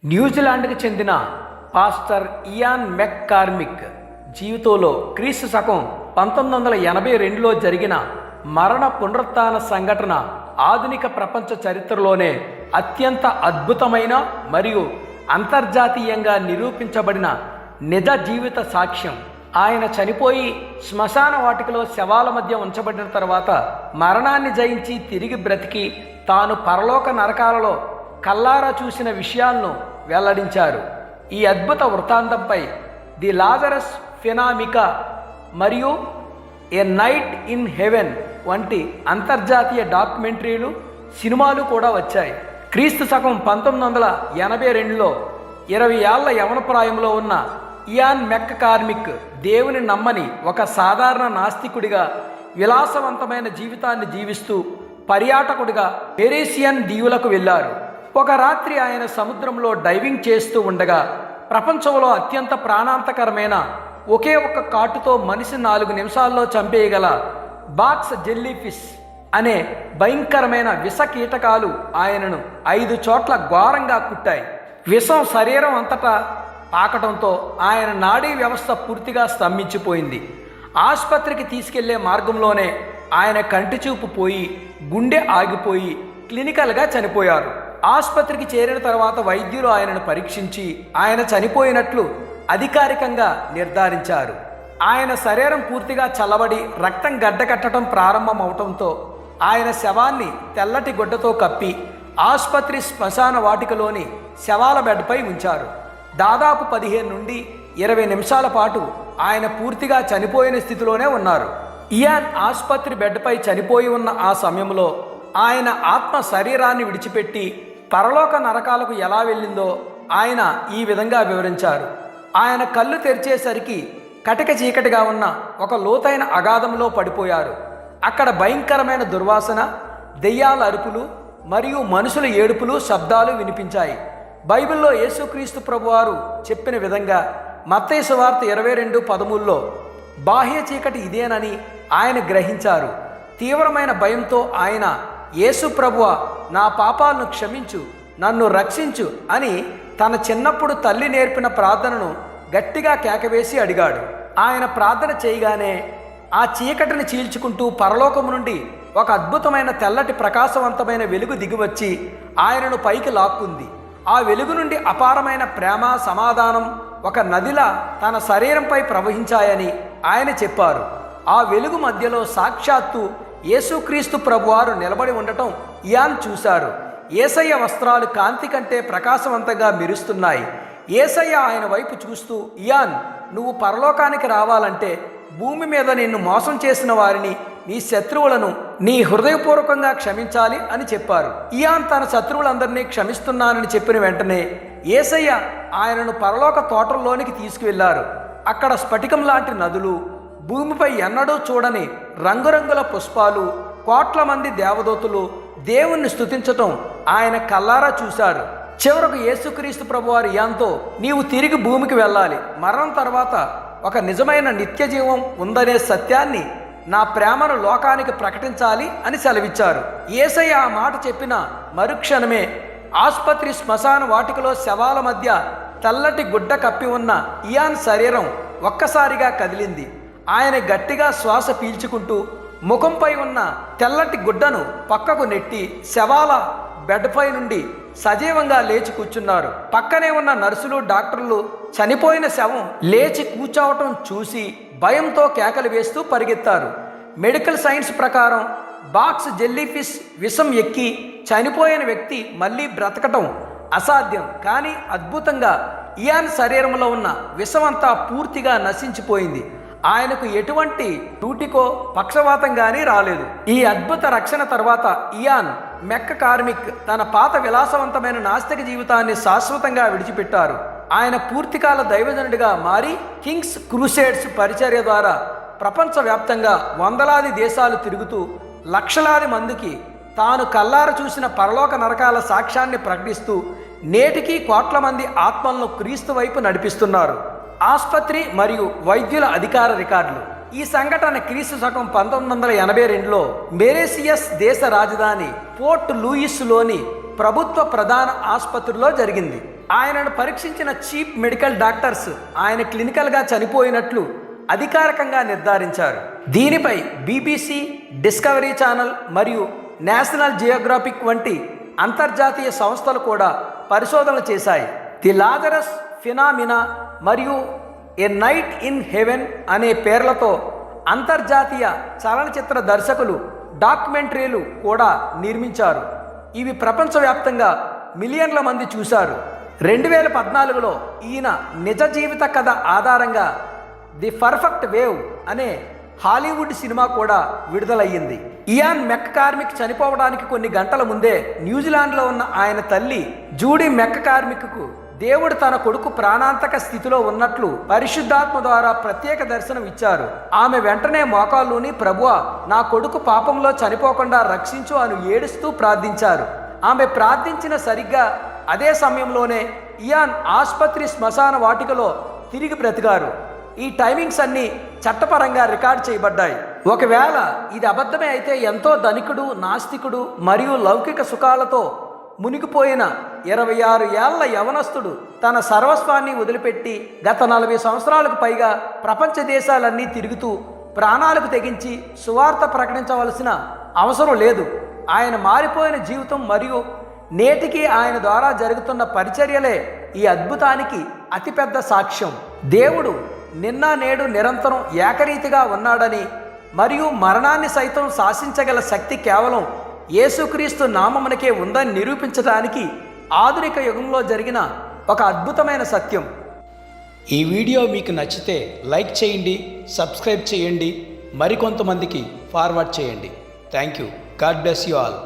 న్యూజిలాండ్కి చెందిన pastor Ian McCormick జీవితంలో క్రీస్తు శకం 1982లో జరిగిన మరణ పునరుత్థాన సంఘటన ఆధునిక ప్రపంచ చరిత్రలోనే అత్యంత అద్భుతమైన మరియు అంతర్జాతీయంగా నిరూపించబడిన నిజ జీవిత సాక్ష్యం. ఆయన చనిపోయి శ్మశాన వాటికలో శవాల మధ్య ఉంచబడిన తర్వాత మరణాన్ని జయించి తిరిగి బ్రతికి తాను పరలోక నరకాలలో కల్లారా చూసిన విషయాలను వెల్లడించారు. ఈ అద్భుత వృత్తాంతంపై ది లాజరస్ ఫినామికా మరియు ఏ నైట్ ఇన్ హెవెన్ వంటి అంతర్జాతీయ డాక్యుమెంటరీలు, సినిమాలు కూడా వచ్చాయి. క్రీస్తు శకం 1982లో 20 ఏళ్ల యవన ప్రాయంలో ఉన్న ఇయాన్ మెక్కార్మిక్ దేవుని నమ్మని ఒక సాధారణ నాస్తికుడిగా విలాసవంతమైన జీవితాన్ని జీవిస్తూ పర్యాటకుడిగా పెరేసియన్ దీవులకు వెళ్ళారు. ఒక రాత్రి ఆయన సముద్రంలో డైవింగ్ చేస్తూ ఉండగా ప్రపంచంలో అత్యంత ప్రాణాంతకరమైన ఒకే ఒక్క కాటుతో మనిషి 4 నిమిషాల్లో చంపేయగల బాక్స్ జెల్లీఫిష్ అనే భయంకరమైన విష కీటకాలు ఆయనను 5 చోట్ల ఘోరంగా కుట్టాయి. విషం శరీరం అంతటా పాకటంతో ఆయన నాడీ వ్యవస్థ పూర్తిగా స్తంభించిపోయింది. ఆసుపత్రికి తీసుకెళ్లే మార్గంలోనే ఆయన కంటి చూపు పోయి గుండె ఆగిపోయి క్లినికల్గా చనిపోయారు. ఆసుపత్రికి చేరిన తర్వాత వైద్యులు ఆయనను పరీక్షించి ఆయన చనిపోయినట్లు అధికారికంగా నిర్ధారించారు. ఆయన శరీరం పూర్తిగా చల్లబడి రక్తం గడ్డకట్టడం ప్రారంభం అవటంతో ఆయన శవాన్ని తెల్లటి గుడ్డతో కప్పి ఆసుపత్రి శ్మశాన వాటికలోని శవాల బెడ్పై ఉంచారు. దాదాపు 15 నుండి 20 నిమిషాల పాటు ఆయన పూర్తిగా చనిపోయిన స్థితిలోనే ఉన్నారు. ఇయాన్ ఆసుపత్రి బెడ్పై చనిపోయి ఉన్న ఆ సమయంలో ఆయన ఆత్మ శరీరాన్ని విడిచిపెట్టి పరలోక నరకాలకు ఎలా వెళ్ళిందో ఆయన ఈ విధంగా వివరించారు. ఆయన కళ్ళు తెరిచేసరికి కటిక చీకటిగా ఉన్న ఒక లోతైన అగాధంలో పడిపోయారు. అక్కడ భయంకరమైన దుర్వాసన, దెయ్యాల అరుపులు మరియు మనుషుల ఏడుపులు శబ్దాలు వినిపించాయి. బైబిల్లో యేసుక్రీస్తు ప్రభువారు చెప్పిన విధంగా మత్తయి సువార్త 22:13లో బాహ్య చీకటి ఇదేనని ఆయన గ్రహించారు. తీవ్రమైన భయంతో ఆయన, యేసు ప్రభువా, నా పాపాలను క్షమించు, నన్ను రక్షించు అని తన చిన్నప్పుడు తల్లి నేర్పిన ప్రార్థనను గట్టిగా కేకవేసి అడిగాడు. ఆయన ప్రార్థన చేయగానే ఆ చీకటిని చీల్చుకుంటూ పరలోకము నుండి ఒక అద్భుతమైన తెల్లటి ప్రకాశవంతమైన వెలుగు దిగివచ్చి ఆయనను పైకి లాక్కుంది. ఆ వెలుగు నుండి అపారమైన ప్రేమ, సమాధానం ఒక నదిలా తన శరీరంపై ప్రవహించాయని ఆయన చెప్పారు. ఆ వెలుగు మధ్యలో సాక్షాత్తు యేసుక్రీస్తు ప్రభువారు నిలబడి ఉండటం ఇయాన్ చూశారు. యేసయ్య వస్త్రాలు కాంతి కంటే ప్రకాశవంతంగా మెరుస్తున్నాయి. యేసయ్య ఆయన వైపు చూస్తూ, ఇయాన్, నువ్వు పరలోకానికి రావాలంటే భూమి మీద నిన్ను మోసం చేసిన వారిని, నీ శత్రువులను నీ హృదయపూర్వకంగా క్షమించాలి అని చెప్పారు. ఇయాన్ తన శత్రువులందరినీ క్షమిస్తున్నానని చెప్పిన వెంటనే యేసయ్య ఆయనను పరలోక తోటల్లోనికి తీసుకువెళ్లారు. అక్కడ స్ఫటికం లాంటి నదులు, భూమిపై ఎన్నడూ చూడని రంగురంగుల పుష్పాలు, కోట్ల మంది దేవదూతలు దేవుణ్ణి స్తుతించటం ఆయన కల్లారా చూశారు. చివరకు యేసుక్రీస్తు ప్రభువారు ఇయాన్తో, నీవు తిరిగి భూమికి వెళ్ళాలి, మరణం తర్వాత ఒక నిజమైన నిత్య జీవం ఉందనే సత్యాన్ని, నా ప్రేమను లోకానికి ప్రకటించాలి అని సెలవిచ్చారు. యేసయ్య ఆ మాట చెప్పిన మరుక్షణమే ఆసుపత్రి శ్మశాన వాటికలో శవాల మధ్య తెల్లటి గుడ్డ కప్పి ఉన్న ఇయాన్ శరీరం ఒక్కసారిగా కదిలింది. ఆయన గట్టిగా శ్వాస పీల్చుకుంటూ ముఖంపై ఉన్న తెల్లటి గుడ్డను పక్కకు నెట్టి శవాల బెడ్పై నుండి సజీవంగా లేచి కూర్చున్నారు. పక్కనే ఉన్న నర్సులు, డాక్టర్లు చనిపోయిన శవం లేచి కూర్చోవటం చూసి భయంతో కేకలు వేస్తూ పరిగెత్తారు. మెడికల్ సైన్స్ ప్రకారం బాక్స్ జెల్లీఫిష్ విషం ఎక్కి చనిపోయిన వ్యక్తి మళ్ళీ బ్రతకటం అసాధ్యం. కానీ అద్భుతంగా ఇయాన్ శరీరంలో ఉన్న విషమంతా పూర్తిగా నశించిపోయింది. ఆయనకు ఎటువంటి టూటికో పక్షవాతం కానీ రాలేదు. ఈ అద్భుత రక్షణ తర్వాత ఇయాన్ మెక్కార్మిక్ తన పాత విలాసవంతమైన నాస్తిక జీవితాన్ని శాశ్వతంగా విడిచిపెట్టారు. ఆయన పూర్తికాల దైవజనుడిగా మారి కింగ్స్ క్రూసేడ్స్ పరిచర్య ద్వారా ప్రపంచవ్యాప్తంగా వందలాది దేశాలు తిరుగుతూ లక్షలాది మందికి తాను కల్లార చూసిన పరలోక నరకాల సాక్ష్యాన్ని ప్రకటిస్తూ నేటికి కోట్ల మంది ఆత్మలను క్రీస్తు వైపు నడిపిస్తున్నారు. ఆసుపత్రి మరియు వైద్యుల అధికార రికార్డులు. ఈ సంఘటన క్రీస్తు శకం 1982లో మెరేసియస్ దేశ రాజధాని పోర్ట్ లూయిస్లోని ప్రభుత్వ ప్రధాన ఆసుపత్రిలో జరిగింది. ఆయనను పరీక్షించిన చీఫ్ మెడికల్ డాక్టర్స్ ఆయన క్లినికల్గా చనిపోయినట్లు అధికారికంగా నిర్ధారించారు. దీనిపై BBC, డిస్కవరీ ఛానల్ మరియు నేషనల్ జియోగ్రాఫిక్ వంటి అంతర్జాతీయ సంస్థలు కూడా పరిశోధనలు చేశాయి. ది లాజరస్ ఫినామినా మరియు ఏ నైట్ ఇన్ హెవెన్ అనే పేర్లతో అంతర్జాతీయ చలనచిత్ర దర్శకులు డాక్యుమెంటరీలు కూడా నిర్మించారు. ఇవి ప్రపంచవ్యాప్తంగా మిలియన్ల మంది చూశారు. 2014లో ఈయన నిజ జీవిత కథ ఆధారంగా ది పర్ఫెక్ట్ వేవ్ అనే హాలీవుడ్ సినిమా కూడా విడుదలయ్యింది. ఇయాన్ మెక్కార్మిక్ చనిపోవడానికి కొన్ని గంటల ముందే న్యూజిలాండ్లో ఉన్న ఆయన తల్లి జూడీ మెక్కార్మిక్కు దేవుడు తన కొడుకు ప్రాణాంతక స్థితిలో ఉన్నట్లు పరిశుద్ధాత్మ ద్వారా ప్రత్యేక దర్శనం ఇచ్చారు. ఆమె వెంటనే మోకాళ్ళూని ప్రభువా, నా కొడుకు పాపంలో చనిపోకుండా రక్షించు అని ఏడుస్తూ ప్రార్థించారు. ఆమె ప్రార్థించిన సరిగ్గా అదే సమయంలోనే ఇయాన్ ఆసుపత్రి శ్మశాన వాటికలో తిరిగి బ్రతికారు. ఈ టైమింగ్స్ అన్నీ చట్టపరంగా రికార్డ్ చేయబడ్డాయి. ఒకవేళ ఇది అబద్ధమే అయితే ఎంతో ధనికుడు, నాస్తికుడు మరియు లౌకిక సుఖాలతో మునిగిపోయిన 26 ఏళ్ల యవనస్తుడు తన సర్వస్వాన్ని వదిలిపెట్టి గత 40 సంవత్సరాలకు పైగా ప్రపంచ దేశాలన్నీ తిరుగుతూ ప్రాణాలకు తెగించి సువార్త ప్రకటించవలసిన అవసరం లేదు. ఆయన మారిపోయిన జీవితం మరియు నేటికి ఆయన ద్వారా జరుగుతున్న పరిచర్యలే ఈ అద్భుతానికి అతిపెద్ద సాక్ష్యం. దేవుడు నిన్న నేడు నిరంతరం ఏకరీతిగా ఉన్నాడని మరియు మరణాన్ని సైతం శాసించగల శక్తి కేవలం యేసుక్రీస్తు నామమునకే ఉందని నిరూపించడానికి ఆధునిక యుగంలో జరిగిన ఒక అద్భుతమైన సత్యం. ఈ వీడియో మీకు నచ్చితే లైక్ చేయండి, సబ్స్క్రైబ్ చేయండి, మరికొంతమందికి ఫార్వర్డ్ చేయండి. Thank you. God bless you all.